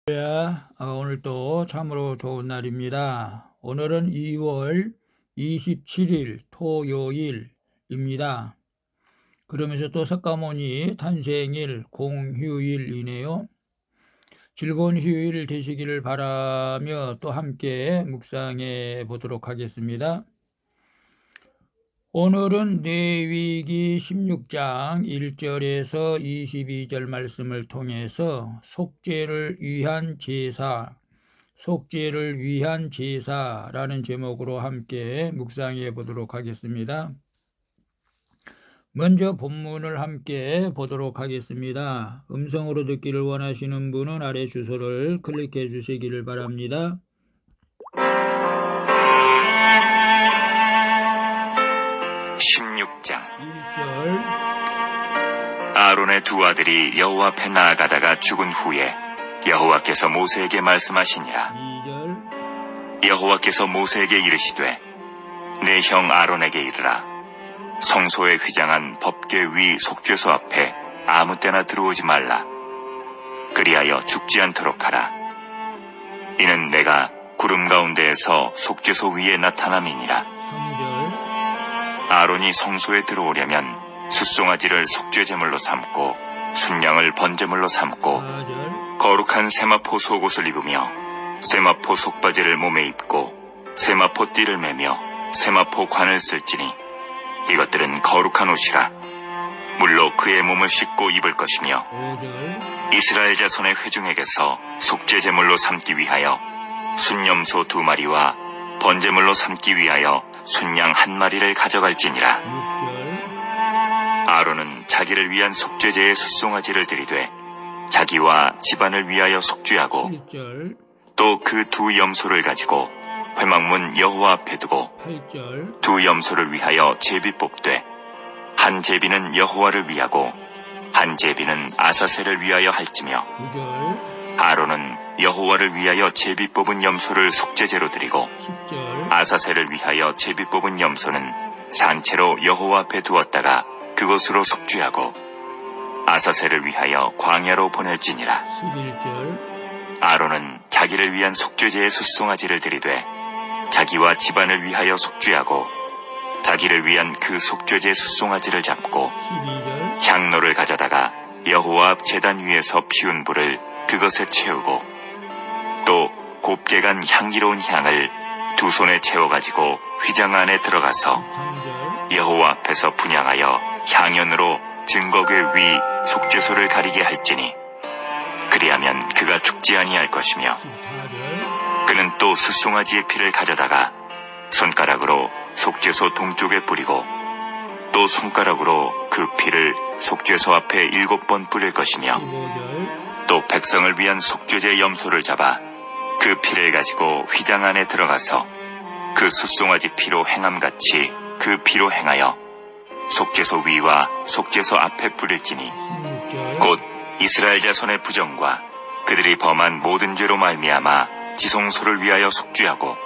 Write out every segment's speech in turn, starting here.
오늘 또 참으로 좋은 날입니다. 오늘은 2월 27일 토요일입니다. 그러면서 또 석가모니 탄생일 공휴일이네요. 즐거운 휴일 되시기를 바라며 또 함께 묵상해 보도록 하겠습니다. 오늘은 레위기 16장 1절에서 22절 말씀을 통해서 속죄를 위한 제사라는 제목으로 함께 묵상해 보도록 하겠습니다. 먼저 본문을 함께 보도록 하겠습니다. 음성으로 듣기를 원하시는 분은 아래 주소를 클릭해 주시기를 바랍니다. 16장 1절 아론의 두 아들이 여호와 앞에 나아가다가 죽은 후에 여호와께서 모세에게 말씀하시니라. 2절 여호와께서 모세에게 이르시되 내 형 아론에게 이르라. 성소에 휘장한 법궤 위 속죄소 앞에 아무 때나 들어오지 말라. 그리하여 죽지 않도록 하라. 이는 내가 구름 가운데에서 속죄소 위에 나타남이니라. 3절 아론이 성소에 들어오려면 숫송아지를 속죄제물로 삼고 순양을 번제물로 삼고 4절 거룩한 세마포 속옷을 입으며 세마포 속바지를 몸에 입고 세마포 띠를 매며 세마포 관을 쓸지니 이것들은 거룩한 옷이라. 물로 그의 몸을 씻고 입을 것이며 5절 이스라엘 자손의 회중에게서 속죄제물로 삼기 위하여 순염소 2마리와 번제물로 삼기 위하여 순양 1마리를 가져갈지니라. 6절 아론은 자기를 위한 속죄제의 숫송아지를 드리되 자기와 집안을 위하여 속죄하고 7절 또 그 두 염소를 가지고 회막문 여호와 앞에 두고 8절 두 염소를 위하여 제비 뽑되 한 제비는 여호와를 위하고 한 제비는 아사셀을 위하여 할지며 9절 아론은 여호와를 위하여 제비 뽑은 염소를 속죄제로 드리고 10절 아사셀을 위하여 제비 뽑은 염소는 산채로 여호와 앞에 두었다가 그것으로 속죄하고 아사셀을 위하여 광야로 보낼지니라. 11절 아론은 자기를 위한 속죄제의 숫송아지를 드리되 자기와 집안을 위하여 속죄하고 자기를 위한 그 속죄제 숫송아지를 잡고 12절 향로를 가져다가 여호와 앞 제단 위에서 피운 불을 그것에 채우고 또 곱게 간 향기로운 향을 두 손에 채워가지고 휘장 안에 들어가서 13절 여호와 앞에서 분향하여 향연으로 증거궤 위 속죄소를 가리게 할지니 그리하면 그가 죽지 아니할 것이며 14절 그는 또 숫송아지의 피를 가져다가 손가락으로 속죄소 동쪽에 뿌리고 또 손가락으로 그 피를 속죄소 앞에 7번 뿌릴 것이며 15절 또 백성을 위한 속죄제 염소를 잡아 그 피를 가지고 휘장 안에 들어가서 그 숫송아지 피로 행함같이 그 피로 행하여 속죄소 위와 속죄소 앞에 뿌릴지니 16절 곧 이스라엘 자손의 부정과 그들이 범한 모든 죄로 말미암아 지성소를 위하여 속죄하고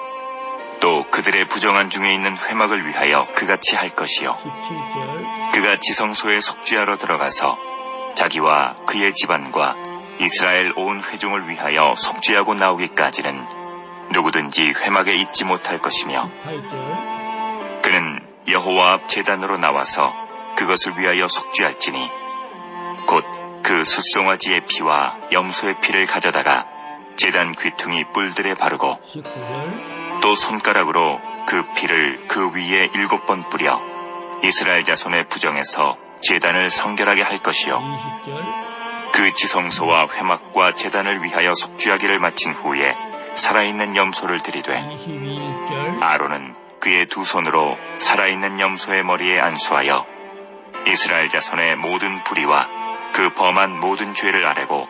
또 그들의 부정한 중에 있는 회막을 위하여 그같이 할 것이요 17절 그가 지성소에 속죄하러 들어가서 자기와 그의 집안과 이스라엘 온 회중을 위하여 속죄하고 나오기까지는 누구든지 회막에 있지 못할 것이며 18절 그는 여호와 앞 제단으로 나와서 그것을 위하여 속죄할지니 곧 그 숫송아지의 피와 염소의 피를 가져다가 제단 귀퉁이 뿔들에 바르고 19절 또 손가락으로 그 피를 그 위에 7번 뿌려 이스라엘 자손의 부정에서 제단을 성결하게 할 것이요 20절 그 지성소와 회막과 제단을 위하여 속죄하기를 마친 후에 살아있는 염소를 드리되 21절 아론은 그의 두 손으로 살아있는 염소의 머리에 안수하여 이스라엘 자손의 모든 불의와 그 범한 모든 죄를 아뢰고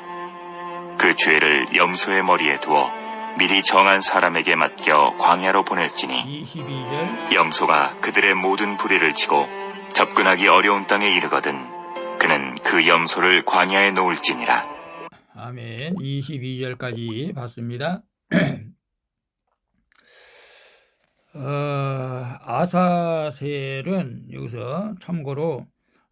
그 죄를 염소의 머리에 두어 미리 정한 사람에게 맡겨 광야로 보낼지니 22절 염소가 그들의 모든 불의를 치고 접근하기 어려운 땅에 이르거든 그는 그 염소를 광야에 놓을지니라. 아멘. 22절까지 봤습니다. 아사셀은 여기서 참고로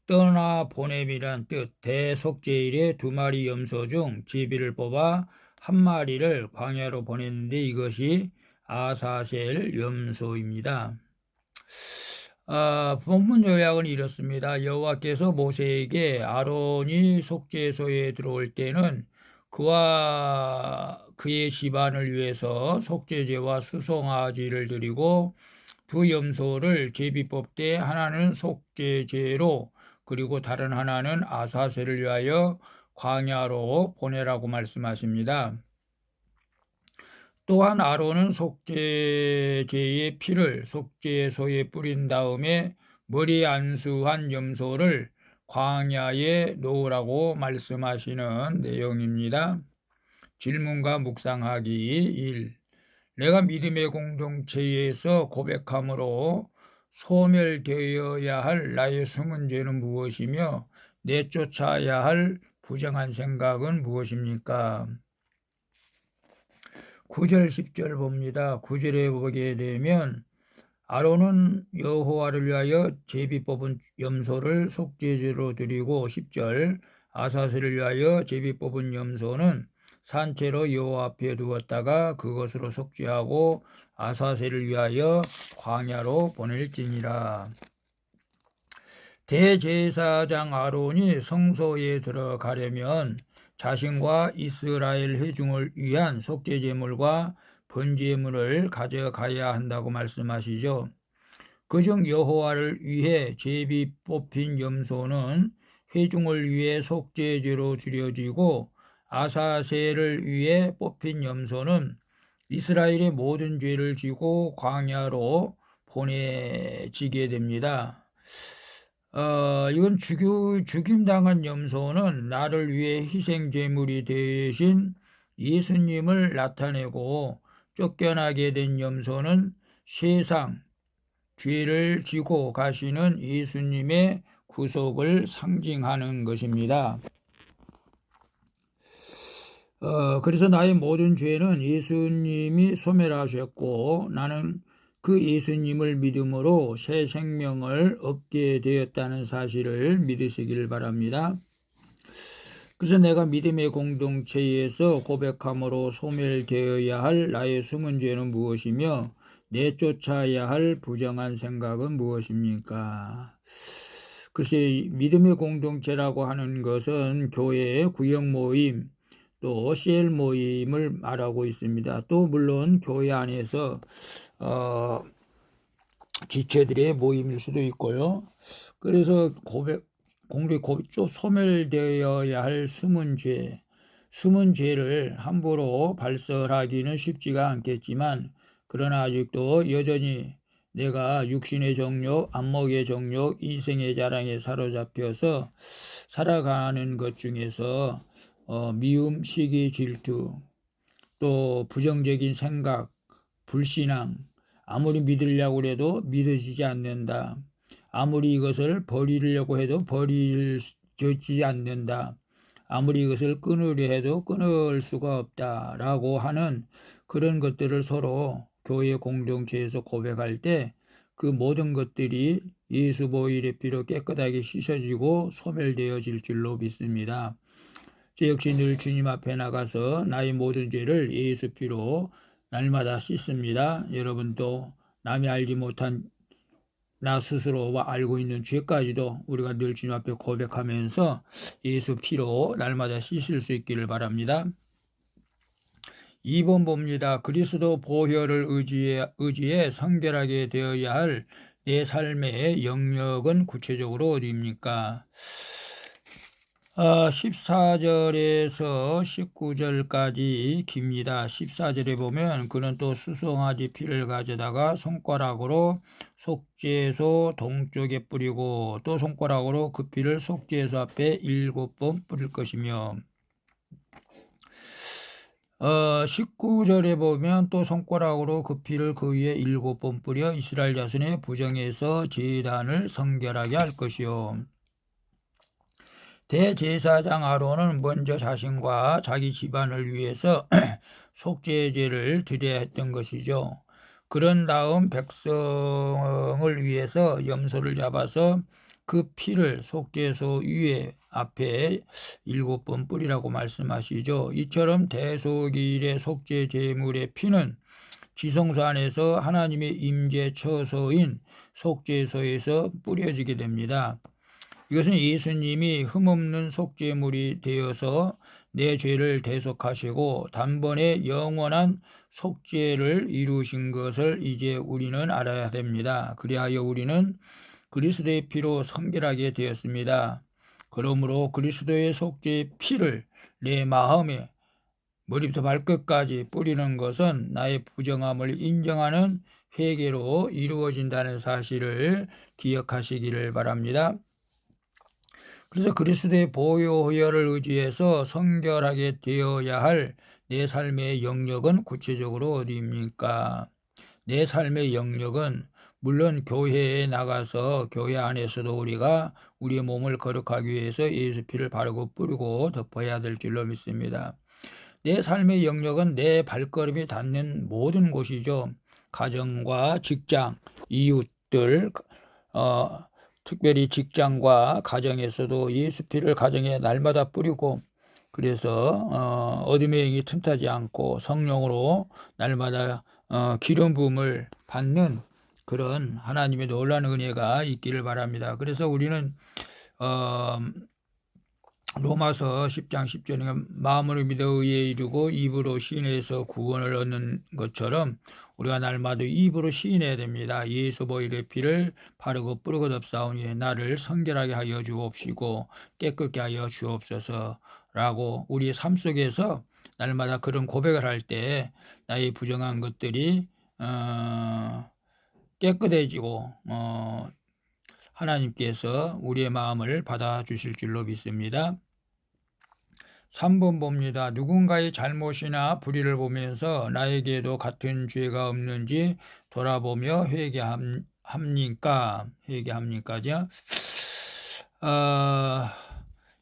떠나 보냄이란 뜻, 대속제일의 2마리 염소 중 제비를 뽑아 한 마리를 광야로 보냈는데 이것이 아사셀 염소입니다. 본문 요약은 이렇습니다. 여호와께서 모세에게 아론이 속죄소에 들어올 때는 그와 그의 집안을 위해서 속죄제와 수송아지를 드리고 두 염소를 제비법 때 하나는 속죄제로 그리고 다른 하나는 아사셀을 위하여 광야로 보내라고 말씀하십니다. 또한 아론은 속죄제의 피를 속죄소에 뿌린 다음에 머리 안수한 염소를 광야에 놓으라고 말씀하시는 내용입니다. 질문과 묵상하기 1. 내가 믿음의 공동체에서 고백함으로 소멸되어야 할 나의 숨은 죄는 무엇이며 내쫓아야 할 부정한 생각은 무엇입니까? 9절 10절 봅니다. 9절에 보게 되면 아론은 여호와를 위하여 제비 뽑은 염소를 속죄제로 드리고 10절 아사셀을 위하여 제비 뽑은 염소는 산채로 여호와 앞에 두었다가 그것으로 속죄하고 아사셀을 위하여 광야로 보낼지니라. 대제사장 아론이 성소에 들어가려면 자신과 이스라엘 회중을 위한 속죄제물과 번제물을 가져가야 한다고 말씀하시죠. 그중 여호와를 위해 제비 뽑힌 염소는 회중을 위해 속죄제로 드려지고 아사셀을 위해 뽑힌 염소는 이스라엘의 모든 죄를 지고 광야로 보내지게 됩니다. 이건 죽임당한 염소는 나를 위해 희생제물이 대신 예수님을 나타내고 쫓겨나게 된 염소는 세상 죄를 지고 가시는 예수님의 구속을 상징하는 것입니다. 그래서 나의 모든 죄는 예수님이 소멸하셨고 나는 그 예수님을 믿음으로 새 생명을 얻게 되었다는 사실을 믿으시기를 바랍니다. 그래서 내가 믿음의 공동체에서 고백함으로 소멸되어야 할 나의 숨은 죄는 무엇이며 내쫓아야 할 부정한 생각은 무엇입니까? 글쎄 믿음의 공동체라고 하는 것은 교회의 구역 모임 또 CL 모임을 말하고 있습니다. 또 물론 교회 안에서 지체들의 모임일 수도 있고요. 그래서 소멸되어야 할 숨은 죄를 함부로 발설하기는 쉽지가 않겠지만 그러나 아직도 여전히 내가 육신의 정욕, 안목의 정욕, 이생의 자랑에 사로잡혀서 살아가는 것 중에서 미움, 시기, 질투, 또 부정적인 생각, 불신앙, 아무리 믿으려고 해도 믿어지지 않는다. 아무리 이것을 버리려고 해도 버려지지 않는다. 아무리 이것을 끊으려 해도 끊을 수가 없다라고 하는 그런 것들을 서로 교회 공동체에서 고백할 때 그 모든 것들이 예수 보혈의 피로 깨끗하게 씻어지고 소멸되어질 줄로 믿습니다. 저 역시 늘 주님 앞에 나가서 나의 모든 죄를 예수 피로 날마다 씻습니다. 여러분도 남이 알지 못한 나 스스로와 알고 있는 죄까지도 우리가 늘 주님 앞에 고백하면서 예수 피로 날마다 씻을 수 있기를 바랍니다. 2번 봅니다. 그리스도 보혈을 의지해 성결하게 되어야 할 내 삶의 영역은 구체적으로 어디입니까? 14절에서 19절까지 깁니다. 14절에 보면 그는 또 수송아지 피를 가져다가 손가락으로 속죄소 동쪽에 뿌리고 또 손가락으로 그 피를 속죄소 앞에 7번 뿌릴 것이며 19절에 보면 또 손가락으로 그 피를 그 위에 7번 뿌려 이스라엘 자손의 부정에서 제단을 성결하게 할 것이요. 대제사장 아론은 먼저 자신과 자기 집안을 위해서 속죄제를 드려야 했던 것이죠. 그런 다음 백성을 위해서 염소를 잡아서 그 피를 속죄소 위에 앞에 7번 뿌리라고 말씀하시죠. 이처럼 대속일의 속죄 제물의 피는 지성소 안에서 하나님의 임재 처소인 속죄소에서 뿌려지게 됩니다. 이것은 예수님이 흠없는 속죄물이 되어서 내 죄를 대속하시고 단번에 영원한 속죄를 이루신 것을 이제 우리는 알아야 됩니다. 그리하여 우리는 그리스도의 피로 성결하게 되었습니다. 그러므로 그리스도의 속죄의 피를 내 마음에 머리부터 발끝까지 뿌리는 것은 나의 부정함을 인정하는 회개로 이루어진다는 사실을 기억하시기를 바랍니다. 그래서 그리스도의 보혈 허혈을 의지해서 성결하게 되어야 할 내 삶의 영역은 구체적으로 어디입니까? 내 삶의 영역은 물론 교회에 나가서 교회 안에서도 우리가 우리의 몸을 거룩하기 위해서 예수 피를 바르고 뿌리고 덮어야 될 줄로 믿습니다. 내 삶의 영역은 내 발걸음이 닿는 모든 곳이죠. 가정과 직장, 이웃들, 특별히 직장과 가정에서도 예수 피를 가정에 날마다 뿌리고 그래서 어둠의 영이 틈타지 않고 성령으로 날마다 기름 부음을 받는 그런 하나님의 놀라운 은혜가 있기를 바랍니다. 그래서 우리는 로마서 10장 10절에 마음으로 믿어 의에 이르고 입으로 시인해서 구원을 얻는 것처럼 우리가 날마다 입으로 시인해야 됩니다. 예수 보혈의 피를 바르고 뿌리고 덮사오니 나를 성결하게 하여 주옵시고 깨끗게 하여 주옵소서라고 우리의 삶 속에서 날마다 그런 고백을 할 때 나의 부정한 것들이 깨끗해지고 하나님께서 우리의 마음을 받아주실 줄로 믿습니다. 3번 봅니다. 누군가의 잘못이나 불의를 보면서 나에게도 같은 죄가 없는지 돌아보며 회개합니까? 회개합니까죠?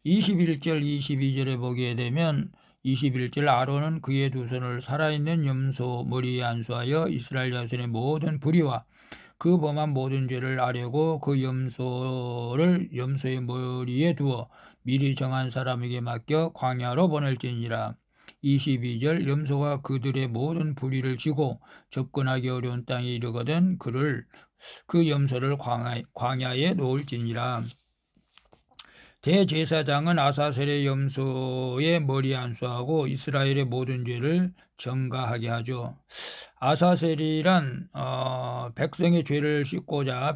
21절 22절에 보게 되면 21절 아론은 그의 두 손을 살아있는 염소 머리에 안수하여 이스라엘 자손의 모든 불의와 그 범한 모든 죄를 아뢰고 그 염소의 머리에 두어 미리 정한 사람에게 맡겨 광야로 보낼지니라. 22절 염소가 그들의 모든 불의를 지고 접근하기 어려운 땅에 이르거든 그 염소를 광야에 놓을지니라. 대제사장은 아사셀의 염소의 머리에 안수하고 이스라엘의 모든 죄를 전가하게 하죠. 아사셀이란 백성의 죄를 씻고자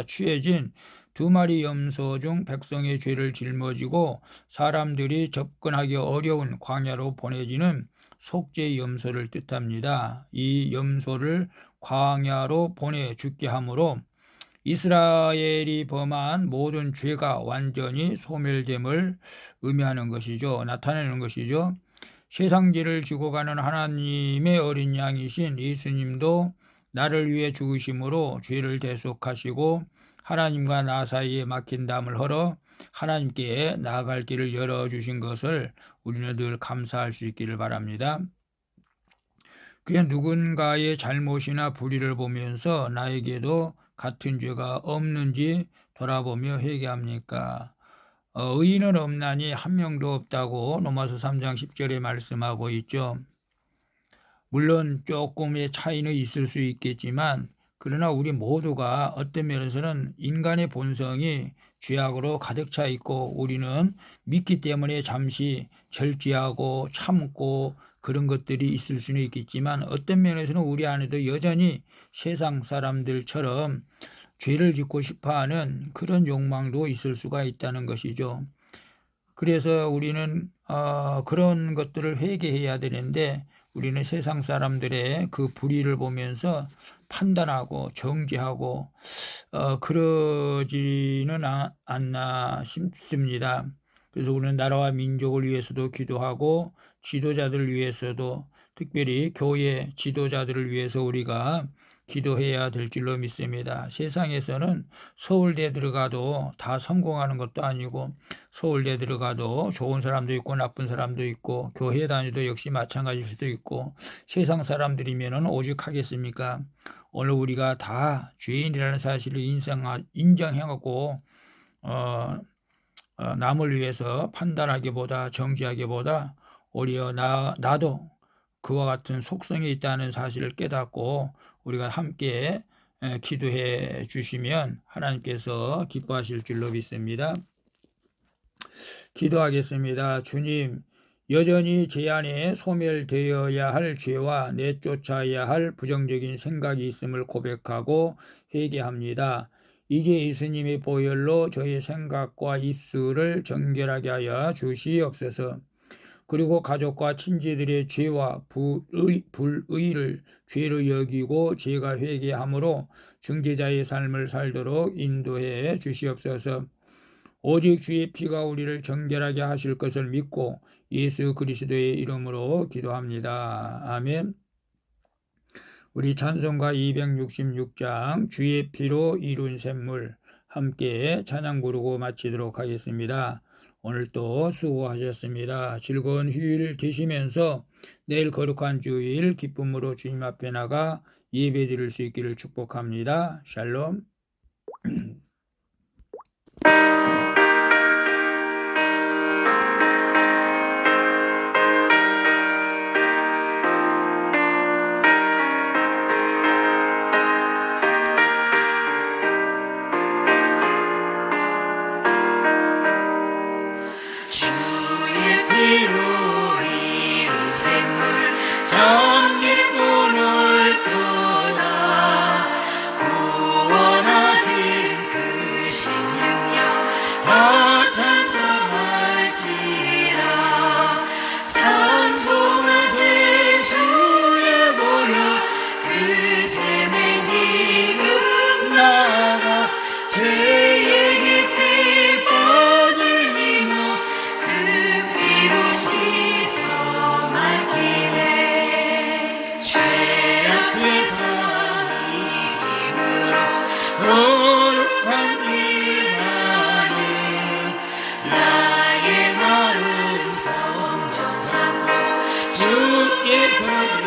취해진 두 마리 염소 중 백성의 죄를 짊어지고 사람들이 접근하기 어려운 광야로 보내지는 속죄 염소를 뜻합니다. 이 염소를 광야로 보내 죽게 함으로 이스라엘이 범한 모든 죄가 완전히 소멸됨을 의미하는 것이죠. 나타내는 것이죠. 세상죄를 지고 가는 하나님의 어린 양이신 예수님도 나를 위해 죽으심으로 죄를 대속하시고 하나님과 나 사이에 막힌 담을 헐어 하나님께 나아갈 길을 열어주신 것을 우리는 늘 감사할 수 있기를 바랍니다. 그냥 누군가의 잘못이나 불의를 보면서 나에게도 같은 죄가 없는지 돌아보며 회개합니까? 의인은 없나니 한 명도 없다고 로마서 3장 10절에 말씀하고 있죠. 물론 조금의 차이는 있을 수 있겠지만 그러나 우리 모두가 어떤 면에서는 인간의 본성이 죄악으로 가득 차 있고 우리는 믿기 때문에 잠시 절제하고 참고 그런 것들이 있을 수는 있겠지만 어떤 면에서는 우리 안에도 여전히 세상 사람들처럼 죄를 짓고 싶어하는 그런 욕망도 있을 수가 있다는 것이죠. 그래서 우리는 그런 것들을 회개해야 되는데 우리는 세상 사람들의 그 불의를 보면서 판단하고 정죄하고 그러지는 않나 싶습니다. 그래서 우리는 나라와 민족을 위해서도 기도하고 지도자들을 위해서도 특별히 교회 지도자들을 위해서 우리가 기도해야 될 줄로 믿습니다. 세상에서는 서울대 들어가도 다 성공하는 것도 아니고 서울대 들어가도 좋은 사람도 있고 나쁜 사람도 있고 교회 다니도 역시 마찬가지일 수도 있고 세상 사람들이면 오죽하겠습니까? 오늘 우리가 다 죄인이라는 사실을 인정해갖고 남을 위해서 판단하기보다 정죄하기보다 오히려 나도 그와 같은 속성이 있다는 사실을 깨닫고 우리가 함께 기도해 주시면 하나님께서 기뻐하실 줄로 믿습니다. 기도하겠습니다. 주님, 여전히 제 안에 소멸되어야 할 죄와 내쫓아야 할 부정적인 생각이 있음을 고백하고 회개합니다. 이제 예수님의 보혈로 저의 생각과 입술을 정결하게 하여 주시옵소서. 그리고 가족과 친지들의 죄와 불의를 죄로 여기고 제가 회개함으로 중재자의 삶을 살도록 인도해 주시옵소서. 오직 주의 피가 우리를 정결하게 하실 것을 믿고 예수 그리스도의 이름으로 기도합니다. 아멘. 우리 찬송가 266장 주의 피로 이룬 샘물 함께 찬양 부르고 마치도록 하겠습니다. 오늘도 수고하셨습니다. 즐거운 휴일 되시면서 내일 거룩한 주일 기쁨으로 주님 앞에 나가 예배 드릴 수 있기를 축복합니다. 샬롬. 나의 마음 성전 삼고 주께서